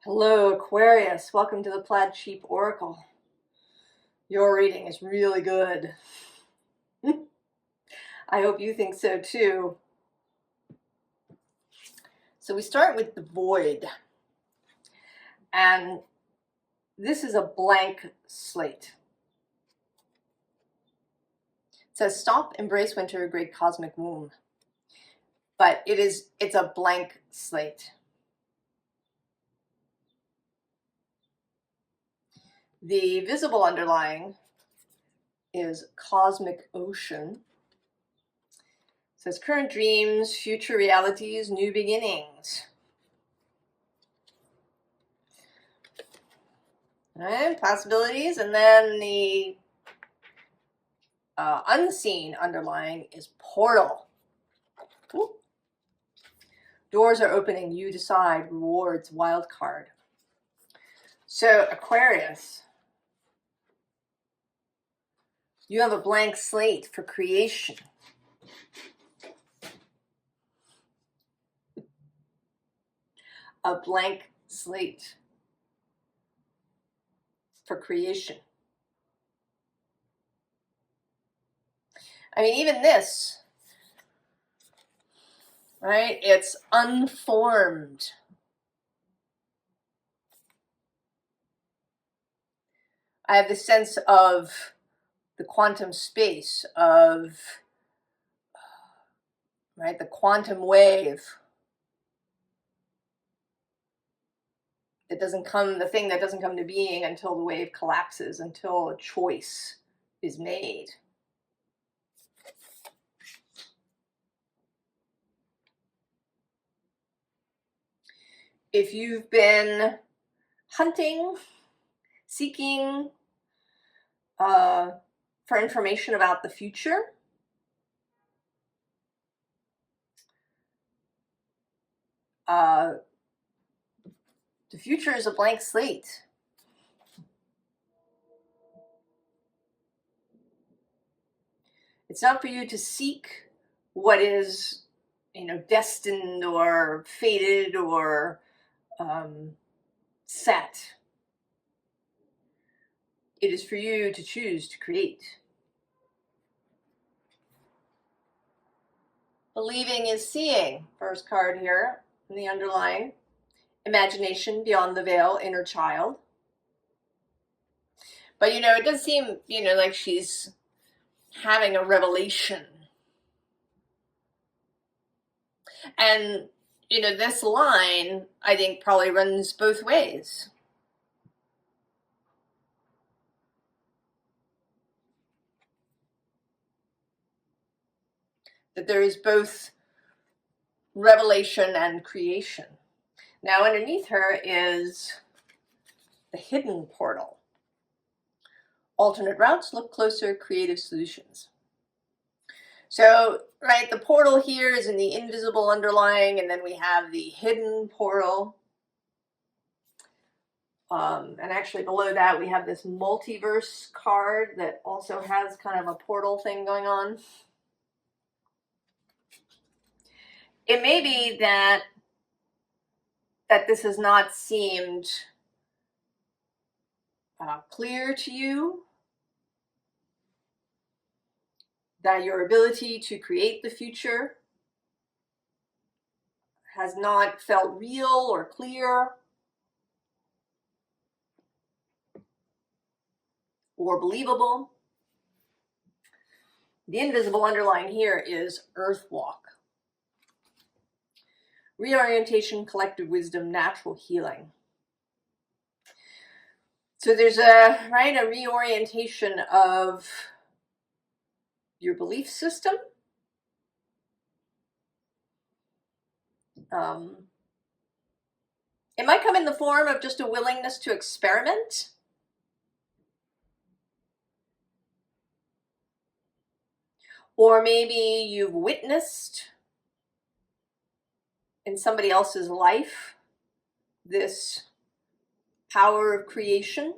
Hello, Aquarius. Welcome to the Plaid Oracle. Your reading is really good. I hope you think so too. So we start with the void. And this is a blank slate. It says, stop, embrace winter, great cosmic womb. But it's a blank slate. The visible underlying is cosmic ocean. It says current dreams, future realities, new beginnings. All right, possibilities, and then the unseen underlying is portal. Ooh. Doors are opening, you decide, rewards, wild card. So Aquarius, you have a blank slate for creation. A blank slate for creation. I mean, even this, right? It's unformed. I have the sense of the quantum space, of, right, the quantum wave. It doesn't come, the thing that doesn't come to being until the wave collapses, until a choice is made. If you've been hunting, seeking for information about the future, the future is a blank slate. It's not for you to seek what is, destined or fated or set. It is for you to choose to create. Believing is seeing. First card here in the underline. Imagination, beyond the veil, inner child. But, it does seem, like she's having a revelation. And, this line, I think, probably runs both ways. That there is both revelation and creation. Now, underneath her is the hidden portal. Alternate routes, look closer, creative solutions. So, right, the portal here is in the invisible underlying, and then we have the hidden portal. And actually below that, we have this multiverse card that also has kind of a portal thing going on. It may be that this has not seemed clear to you, that your ability to create the future has not felt real or clear or believable. The invisible underlying here is Earthwalk. Reorientation, collective wisdom, natural healing. So there's a reorientation of your belief system. It might come in the form of just a willingness to experiment. Or maybe you've witnessed in somebody else's life this power of creation.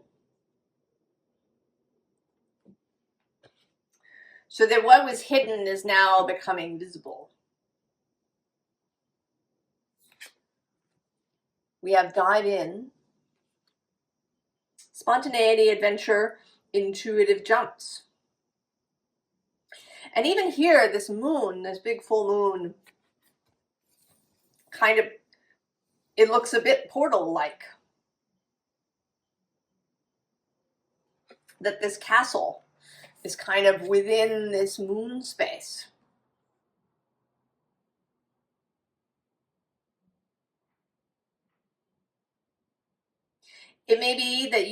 So that what was hidden is now becoming visible. We have dive in, spontaneity, adventure, intuitive jumps. And even here, this moon, this big full moon, kind of, it looks a bit portal-like. That this castle is kind of within this moon space. It may be that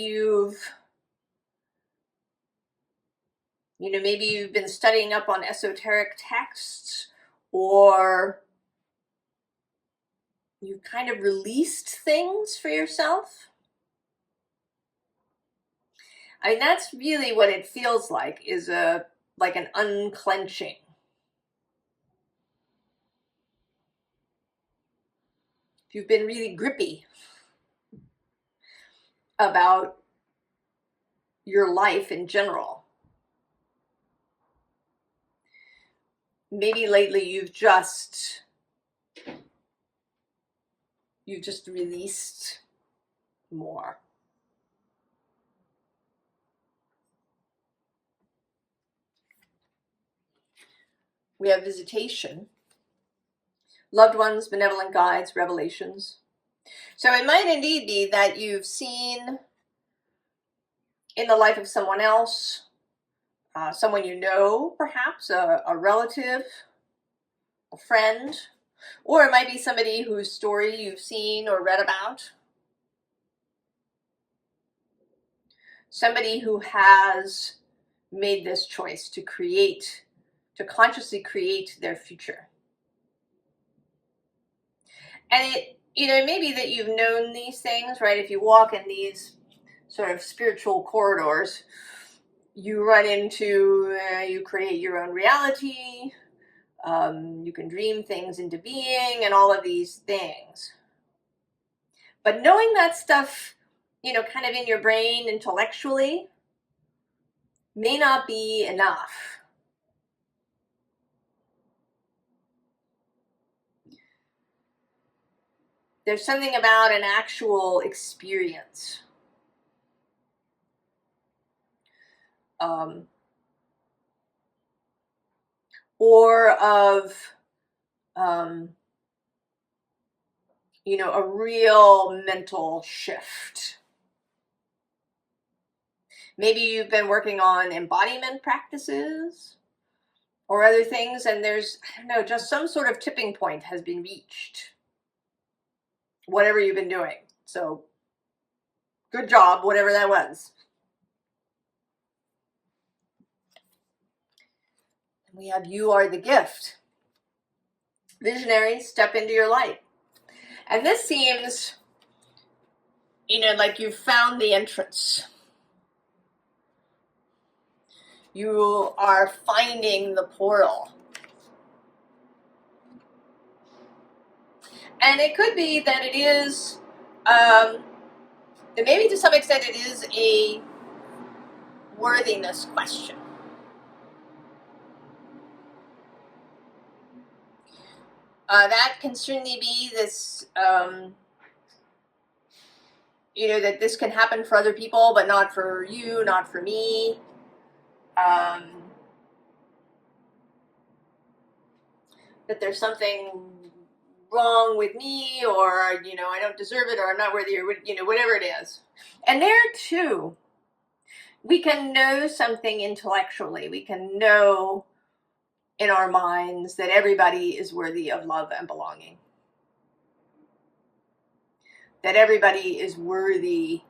maybe you've been studying up on esoteric texts, or you've kind of released things for yourself. I mean, that's really what it feels like, is like an unclenching. If you've been really grippy about your life in general, maybe lately you've just released more. We have visitation, loved ones, benevolent guides, revelations. So it might indeed be that you've seen in the life of someone else, someone you know, perhaps a relative, a friend, or it might be somebody whose story you've seen or read about. Somebody who has made this choice to consciously create their future. And it may be that you've known these things, right? If you walk in these sort of spiritual corridors, you run into, you create your own reality, you can dream things into being, and all of these things. But knowing that stuff, kind of in your brain intellectually, may not be enough. There's something about an actual experience. Or of, a real mental shift. Maybe you've been working on embodiment practices or other things, and there's, I don't know, just some sort of tipping point has been reached. Whatever you've been doing. So, good job, whatever that was. And we have you are the gift. Visionary, step into your light. And this seems, like you've found the entrance. You are finding the portal. And it could be that it is, and maybe to some extent it is a worthiness question. That can certainly be this, that this can happen for other people, but not for you, not for me. That there's something wrong with me, or, I don't deserve it, or I'm not worthy, or, whatever it is. And there too, we can know something intellectually. We can know in our minds that everybody is worthy of love and belonging. That everybody is worthy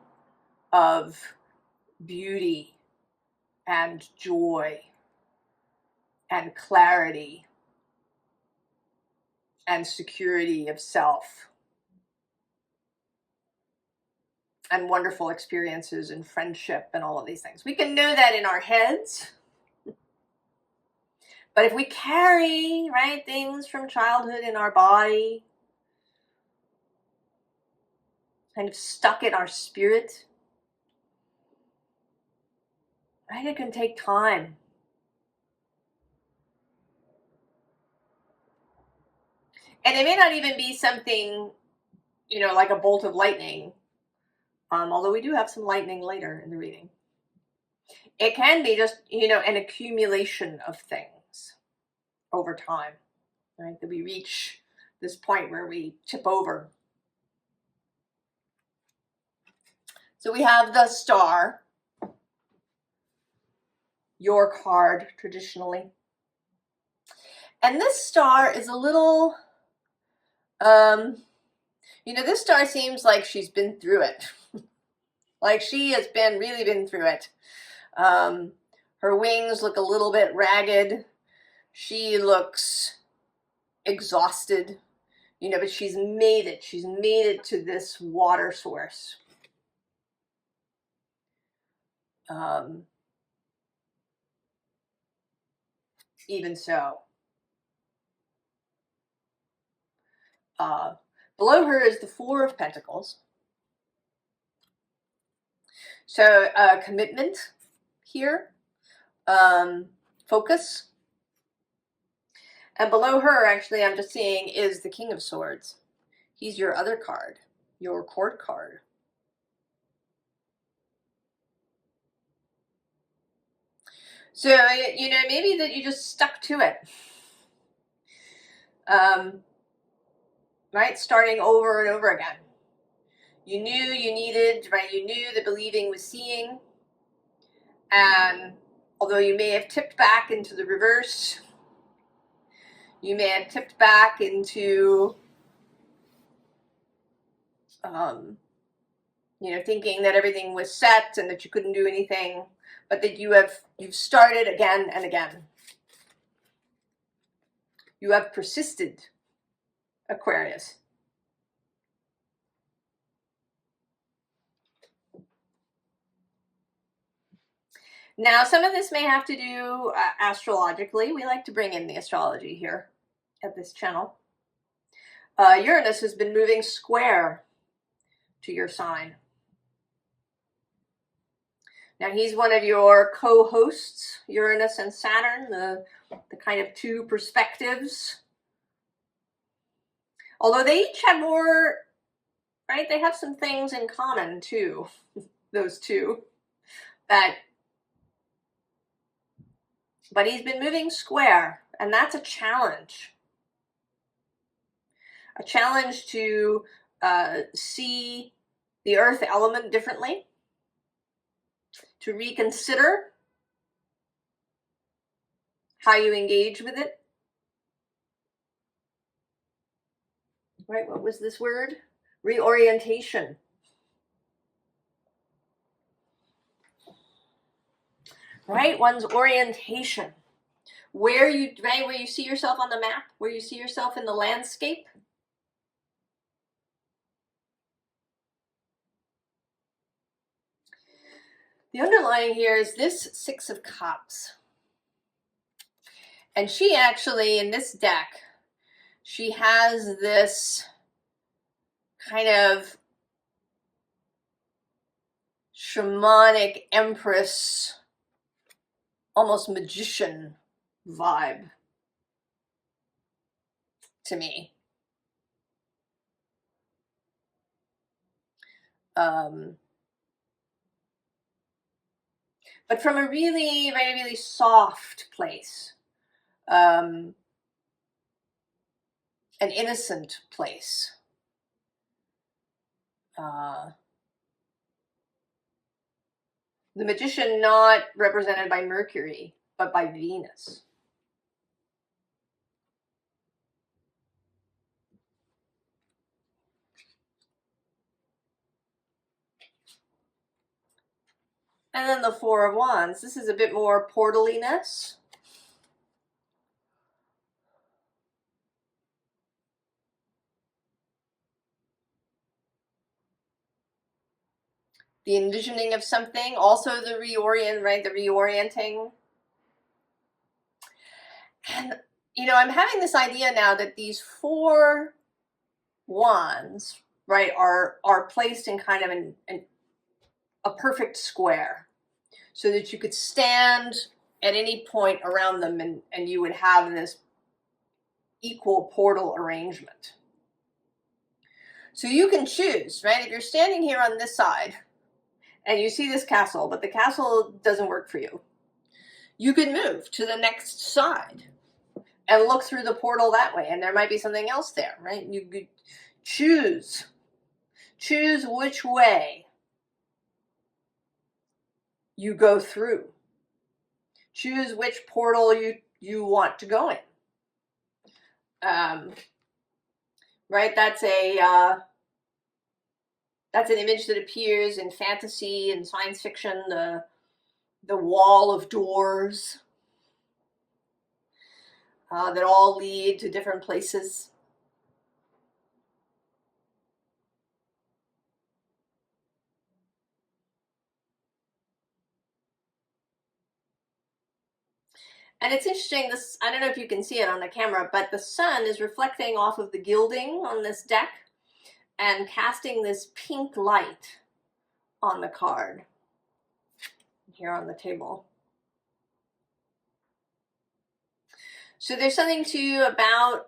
of beauty and joy and clarity and security of self and wonderful experiences and friendship and all of these things. We can know that in our heads. But if we carry, right, things from childhood in our body, kind of stuck in our spirit, right, it can take time. And it may not even be something, you know, like a bolt of lightning, although we do have some lightning later in the reading. It can be just, you know, an accumulation of things over time, right? That we reach this point where we tip over. So we have the Star, your card traditionally. And this Star is a little, you know, this Star seems like she's been through it. Like she has really been through it. Her wings look a little bit ragged. She looks exhausted, you know, but she's made it. She's made it to this water source. Even so. Below her is the Four of Pentacles. So commitment here, focus. And below her, actually, I'm just seeing, is the King of Swords. He's your other card, your court card. So, you know, maybe that you just stuck to it. Right? Starting over and over again. You knew you needed, right? You knew that believing was seeing. And although you may have tipped back into the reverse, you may have tipped back into, you know, thinking that everything was set and that you couldn't do anything, but that you've started again and again. You have persisted, Aquarius. Now, some of this may have to do astrologically. We like to bring in the astrology here at this channel. Uranus has been moving square to your sign. Now, he's one of your co-hosts, Uranus and Saturn, the kind of two perspectives. Although they each have more, right? They have some things in common too, those two. But he's been moving square, and that's a challenge. A challenge to see the earth element differently, to reconsider how you engage with it. Right, what was this word? Reorientation. Right, one's orientation. Where you see yourself on the map, where you see yourself in the landscape. The underlying here is this Six of Cups. And she actually, in this deck, she has this kind of shamanic empress, almost magician vibe to me. But from a really, really soft place, an innocent place. The magician not represented by Mercury, but by Venus. And then the Four of Wands. This is a bit more portaliness. The envisioning of something, also the reorienting. And, you know, I'm having this idea now that these four wands, right, are placed in kind of a perfect square, so that you could stand at any point around them and you would have this equal portal arrangement. So you can choose, right? If you're standing here on this side and you see this castle, but the castle doesn't work for you, you can move to the next side and look through the portal that way, and there might be something else there, right? You could choose which way you go through. Choose which portal you want to go in. Right? That's an image that appears in fantasy and science fiction. The wall of doors that all lead to different places. And it's interesting, this, I don't know if you can see it on the camera, but the sun is reflecting off of the gilding on this deck and casting this pink light on the card here on the table. So there's something too about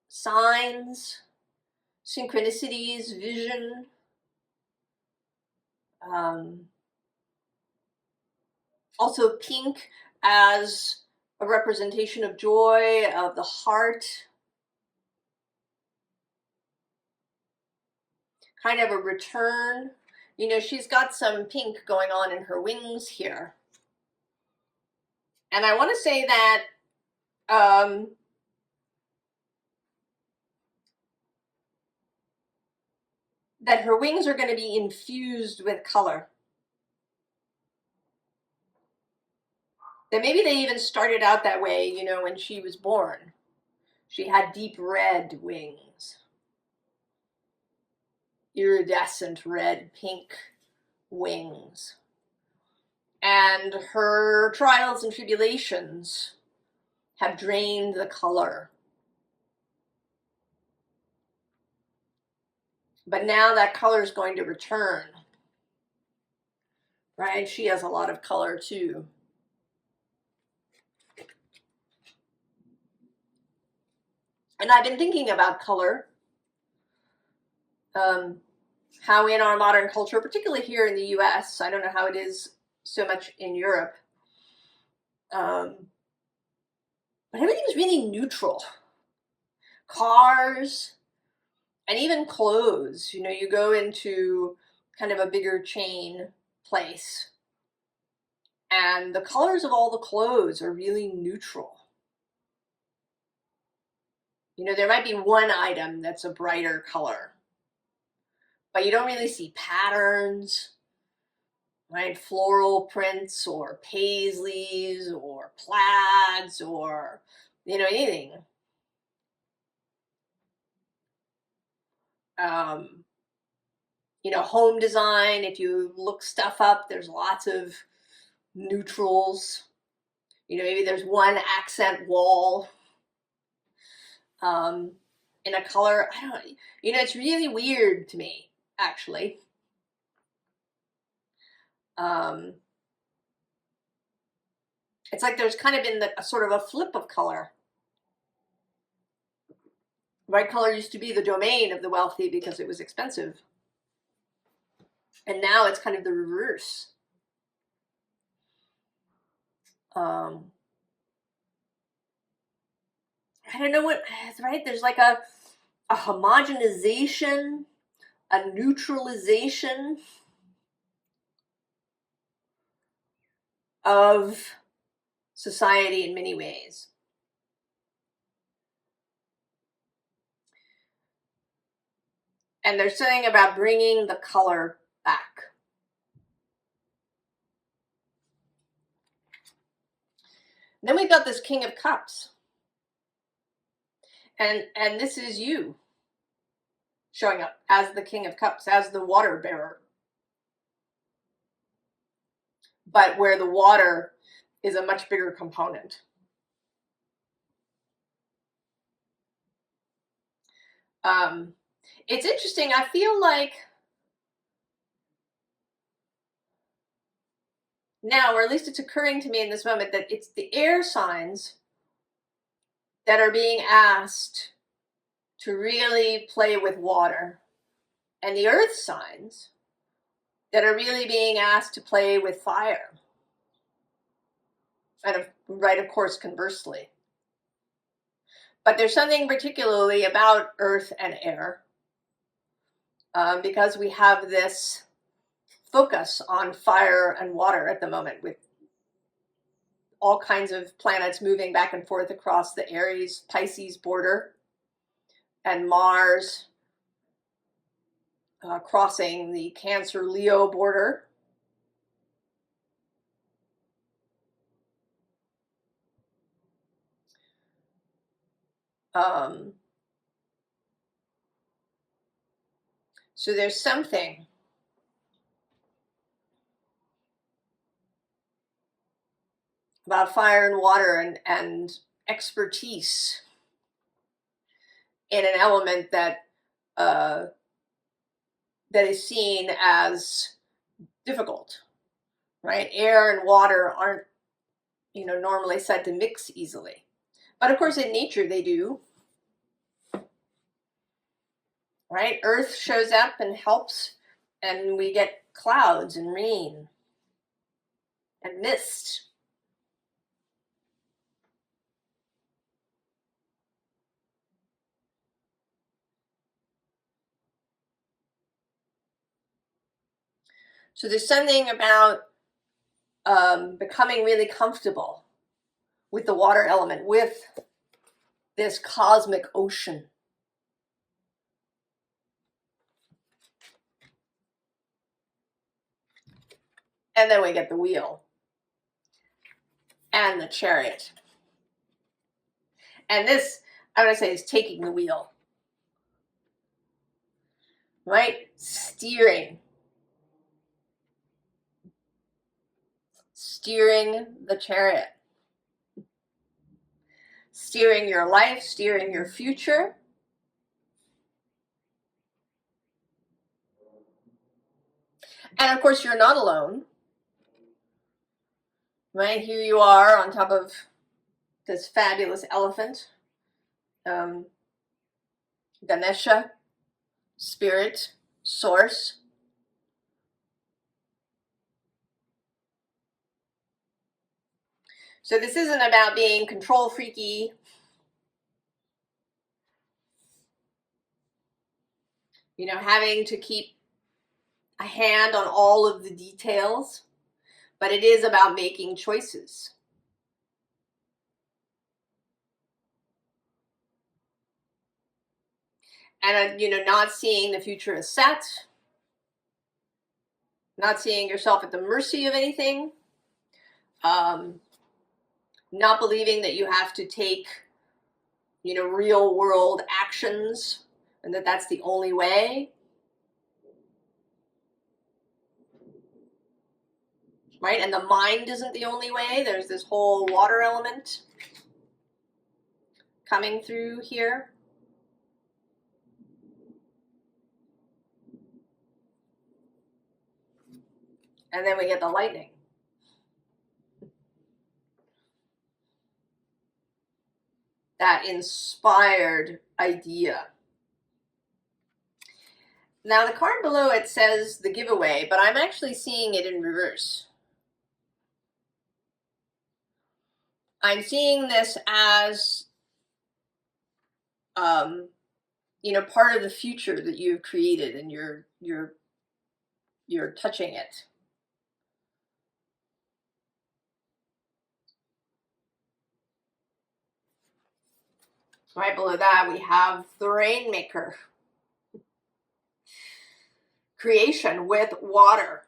signs, synchronicities, vision. Also pink as a representation of joy, of the heart. Kind of a return. You know, she's got some pink going on in her wings here. And I want to say that that her wings are going to be infused with color. That maybe they even started out that way, you know, when she was born. She had deep red wings. Iridescent red, pink wings. And her trials and tribulations have drained the color. But now that color is going to return. Right? She has a lot of color too. And I've been thinking about color. How in our modern culture, particularly here in the US, I don't know how it is so much in Europe, but everything's really neutral. Cars, and even clothes. You know, you go into kind of a bigger chain place, and the colors of all the clothes are really neutral. You know, there might be one item that's a brighter color, but you don't really see patterns, right? Floral prints or paisleys or plaids or, you know, anything. You know, home design, if you look stuff up, there's lots of neutrals. You know, maybe there's one accent wall in a color. I don't, you know, it's really weird to me, actually. It's like there's kind of been a sort of a flip of color. White color used to be the domain of the wealthy because it was expensive. And now it's kind of the reverse. I don't know what, right? There's like a homogenization, a neutralization of society in many ways. And there's something about bringing the color back. Then we've got this King of Cups. And this is you showing up as the King of Cups, as the water bearer. But where the water is a much bigger component. It's interesting. I feel like now, or at least it's occurring to me in this moment, that it's the air signs that are being asked to really play with water. and the earth signs that are really being asked to play with fire. And right, of course, conversely. But there's something particularly about earth and air, because we have this focus on fire and water at the moment, with all kinds of planets moving back and forth across the Aries Pisces border, and Mars crossing the Cancer Leo border. So there's something about fire and water and expertise in an element that that is seen as difficult, right? Air and water aren't, normally said to mix easily, but of course in nature they do, right? Earth shows up and helps, and we get clouds and rain and mist. So there's something about becoming really comfortable with the water element, with this cosmic ocean. And then we get the wheel and the chariot. And this, I'm going to say, is taking the wheel, right? Steering the chariot. Steering your life, steering your future. And of course, you're not alone. Right, here you are on top of this fabulous elephant. Ganesha, spirit, source. So this isn't about being control freaky, having to keep a hand on all of the details, but it is about making choices. And, not seeing the future as set, not seeing yourself at the mercy of anything, not believing that you have to take, real world actions and that that's the only way. Right? And the mind isn't the only way. There's this whole water element coming through here. And then we get the lightning. That inspired idea. Now the card below it says the giveaway, but I'm actually seeing it in reverse. I'm seeing this as, part of the future that you've created, and you're touching it. Right below that, we have the Rainmaker. Creation with water.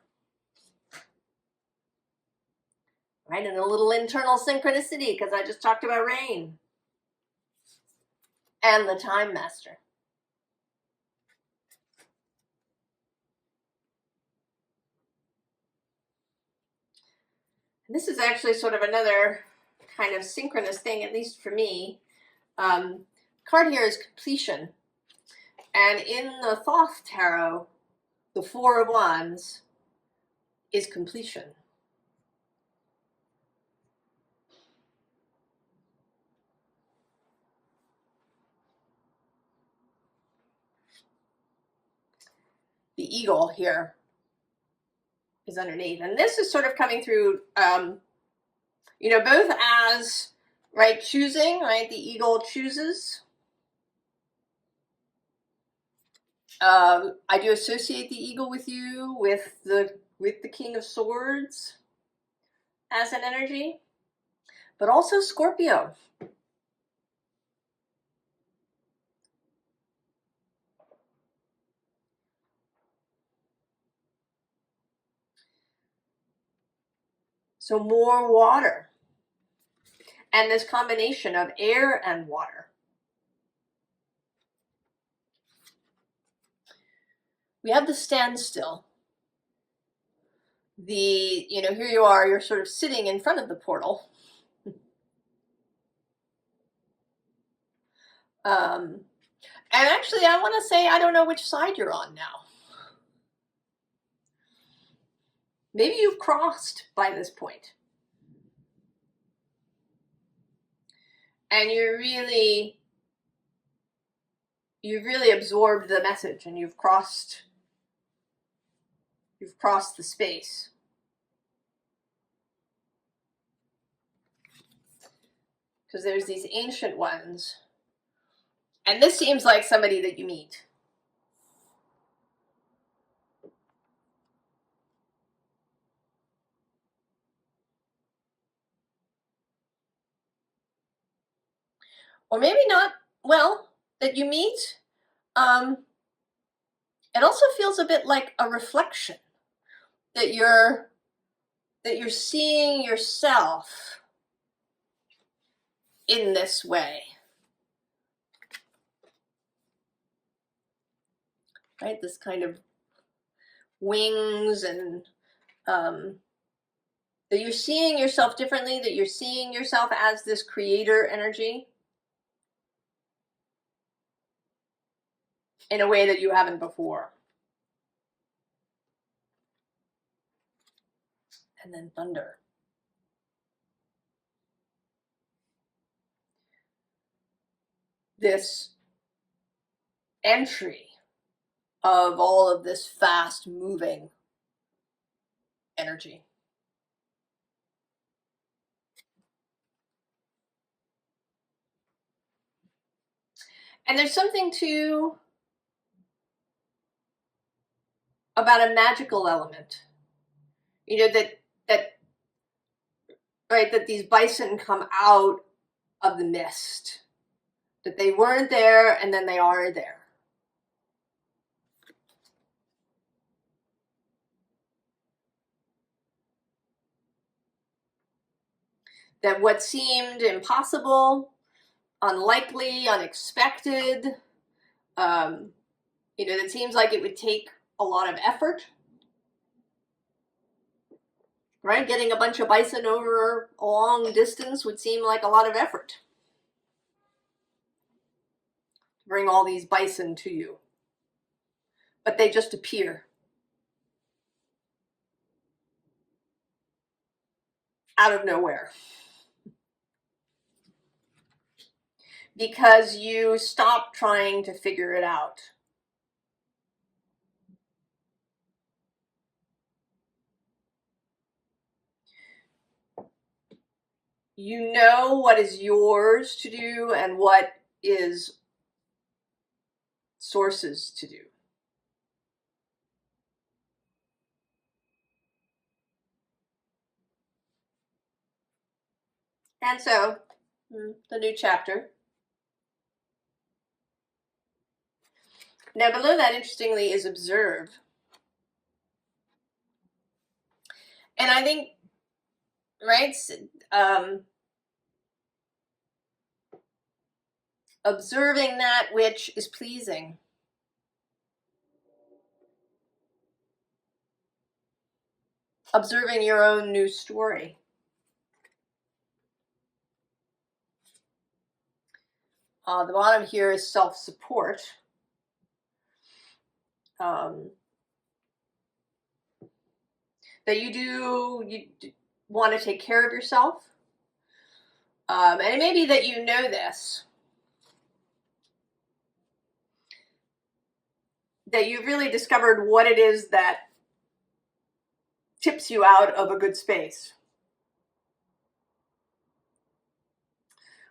Right, and a little internal synchronicity, because I just talked about rain. And the Time Master. And this is actually sort of another kind of synchronous thing, at least for me. Card here is completion. And in the Thoth Tarot, the Four of Wands is completion. the eagle here is underneath. And this is sort of coming through, you know, both as, right, choosing, right, the eagle chooses. I do associate the eagle with you, with the King of Swords as an energy, but also Scorpio. So more water. And this combination of air and water. We have the standstill. You know, here you are, you're sort of sitting in front of the portal. And actually, I want to say, I don't know which side you're on now. Maybe you've crossed by this point. And you've really absorbed the message, and you've crossed the space. Because there's these ancient ones. And this seems like somebody that you meet. Or maybe not, well, that you meet. It also feels a bit like a reflection. That you're seeing yourself in this way. Right? This kind of wings, and that you're seeing yourself differently, that you're seeing yourself as this creator energy in a way that you haven't before. And then thunder. This entry of all of this fast moving energy. And there's something too about a magical element. You know, that these bison come out of the mist. That they weren't there and then they are there. That what seemed impossible, unlikely, unexpected, you know, that seems like it would take a lot of effort. Right? Getting a bunch of bison over a long distance would seem like a lot of effort. To bring all these bison to you. But they just appear. Out of nowhere. Because you stop trying to figure it out. You know what is yours to do and what is Source's to do. And so, the new chapter. Now below that, interestingly, is observe. And I think, right, observing that which is pleasing. Observing your own new story. The bottom here is self-support. That you want to take care of yourself. And it may be that you know this. that you've really discovered what it is that tips you out of a good space.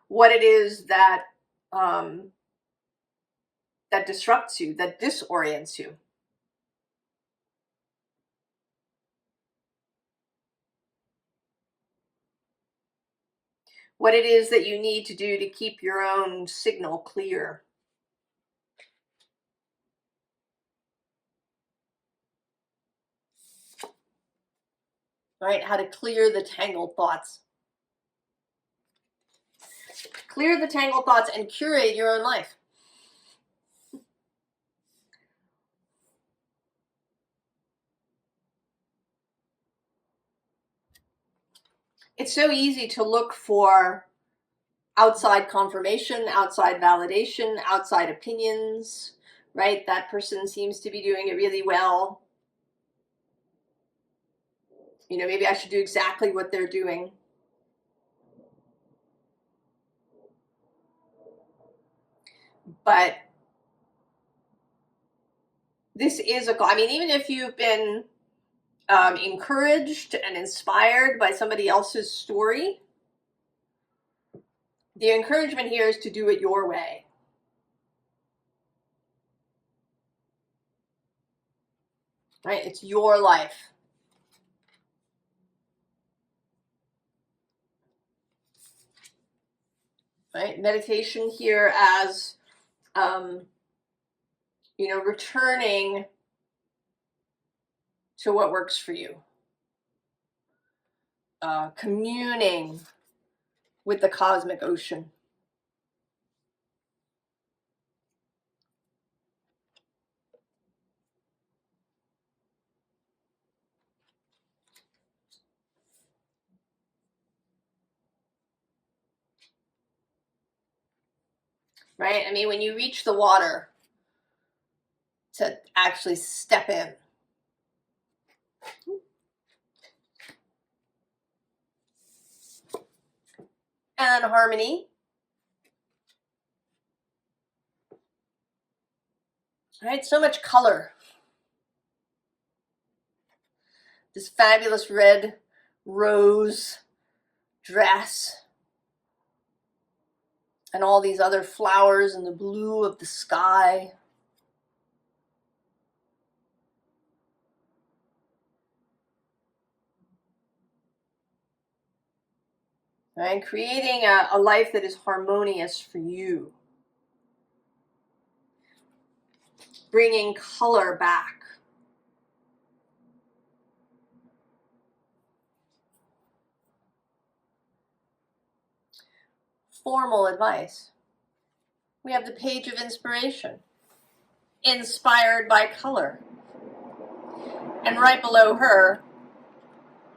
What it is that that disrupts you, that disorients you. What it is that you need to do to keep your own signal clear. Right? How to clear the tangled thoughts. Clear the tangled thoughts and curate your own life. It's so easy to look for outside confirmation, outside validation, outside opinions, right? That person seems to be doing it really well. You know, maybe I should do exactly what they're doing. But this is I mean, even if you've been encouraged and inspired by somebody else's story, the encouragement here is to do it your way. Right? It's your life. Right? Meditation here as, you know, returning to what works for you. Communing with the cosmic ocean. Right? I mean, when you reach the water, to actually step in. And harmony. Right? So much color. This fabulous red rose dress. And all these other flowers and the blue of the sky. Right? Creating a life that is harmonious for you. Bringing color back. Formal advice. We have the page of inspiration. Inspired by color. And right below her,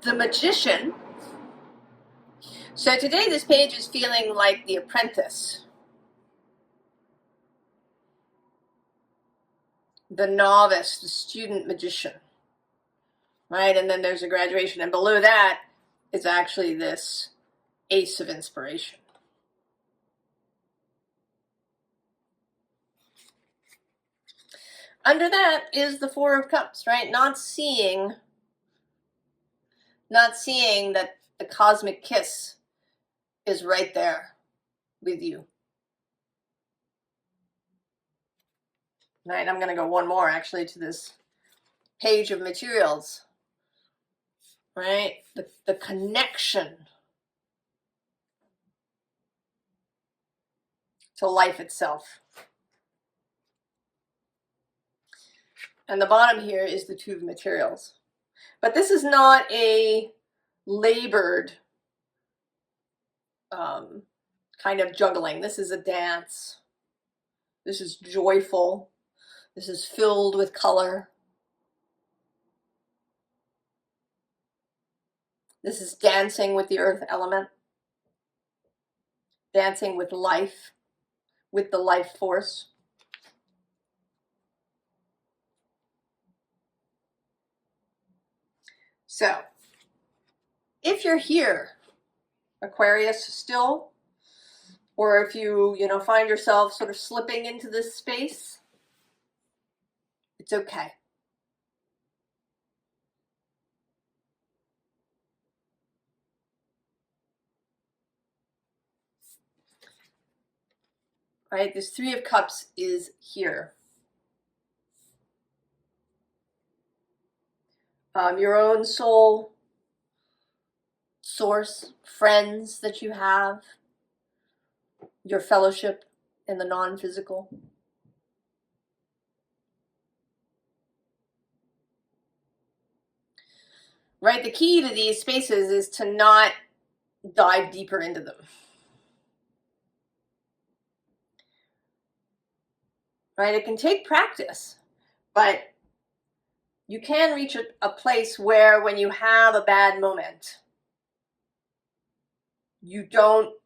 the magician. So today this page is feeling like the apprentice. The novice, the student magician. Right? And then there's a graduation. And below that is actually this ace of inspiration. Under that is the Four of Cups, right? Not seeing that the cosmic kiss is right there with you. Right, I'm going to go one more actually to this page of materials. Right, the connection to life itself. And the bottom here is the Two of Materials. But this is not a labored kind of juggling. This is a dance. This is joyful. This is filled with color. This is dancing with the earth element. Dancing with life, with the life force. So, if you're here, Aquarius, still, or if you find yourself sort of slipping into this space, It's okay. Right? This Three of Cups is here. Your own soul, source, friends that you have, your fellowship in the non-physical. Right? The key to these spaces is to not dive deeper into them. Right? It can take practice, but you can reach a place where when you have a bad moment, you don't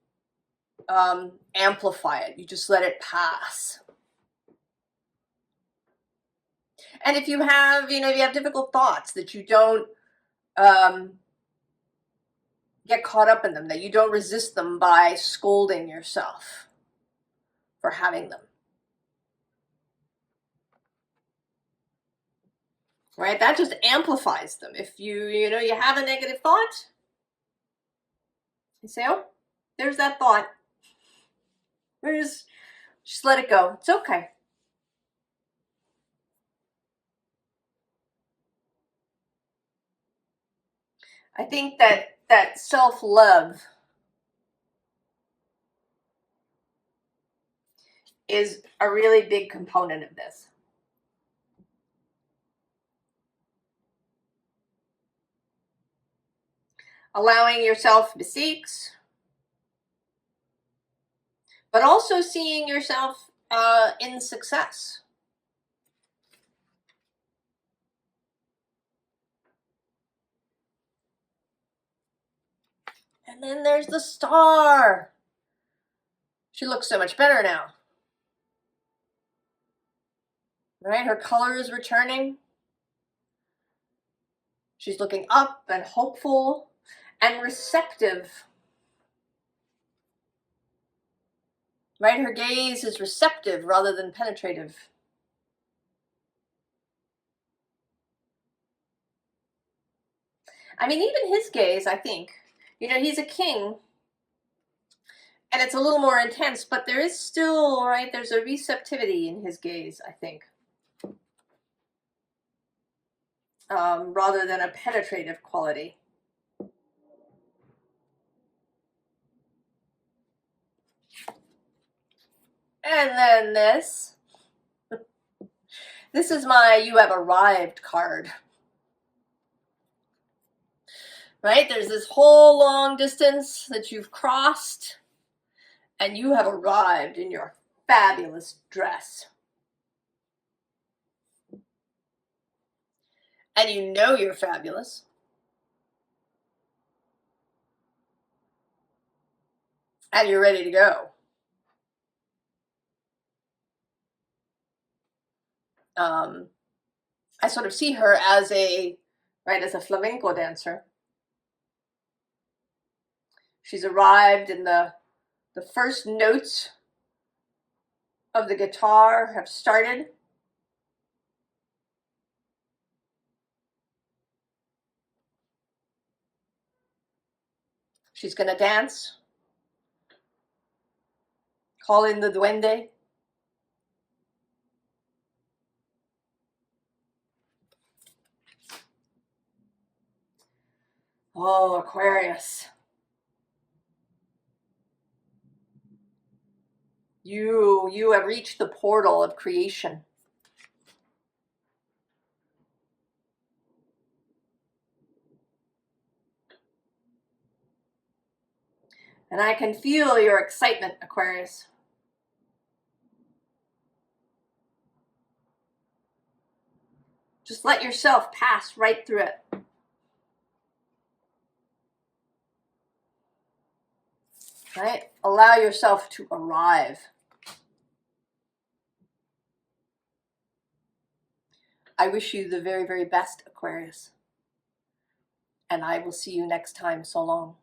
amplify it. You just let it pass. And if you have, if you have difficult thoughts, that you don't get caught up in them, that you don't resist them by scolding yourself for having them. Right? That just amplifies them. If you have a negative thought, you say, oh, there's that thought. Just let it go. It's okay. I think that self-love is a really big component of this. Allowing yourself mistakes, but also seeing yourself in success. And then there's the star. She looks so much better now. Right? Her color is returning. She's looking up and hopeful and receptive. Right? Her gaze is receptive rather than penetrative. I mean, even his gaze, I think, he's a king, and it's a little more intense, but there is still, right, there's a receptivity in his gaze, I think, rather than a penetrative quality. And then this. This is my "You Have Arrived" card. Right? There's this whole long distance that you've crossed, and you have arrived in your fabulous dress. And you know you're fabulous. And you're ready to go. I sort of see her as a flamenco dancer. She's arrived, and the first notes of the guitar have started. She's going to dance. Call in the duende. Oh, Aquarius. You have reached the portal of creation. And I can feel your excitement, Aquarius. Just let yourself pass right through it. Right? Allow yourself to arrive. I wish you the very, very best, Aquarius. And I will see you next time. So long.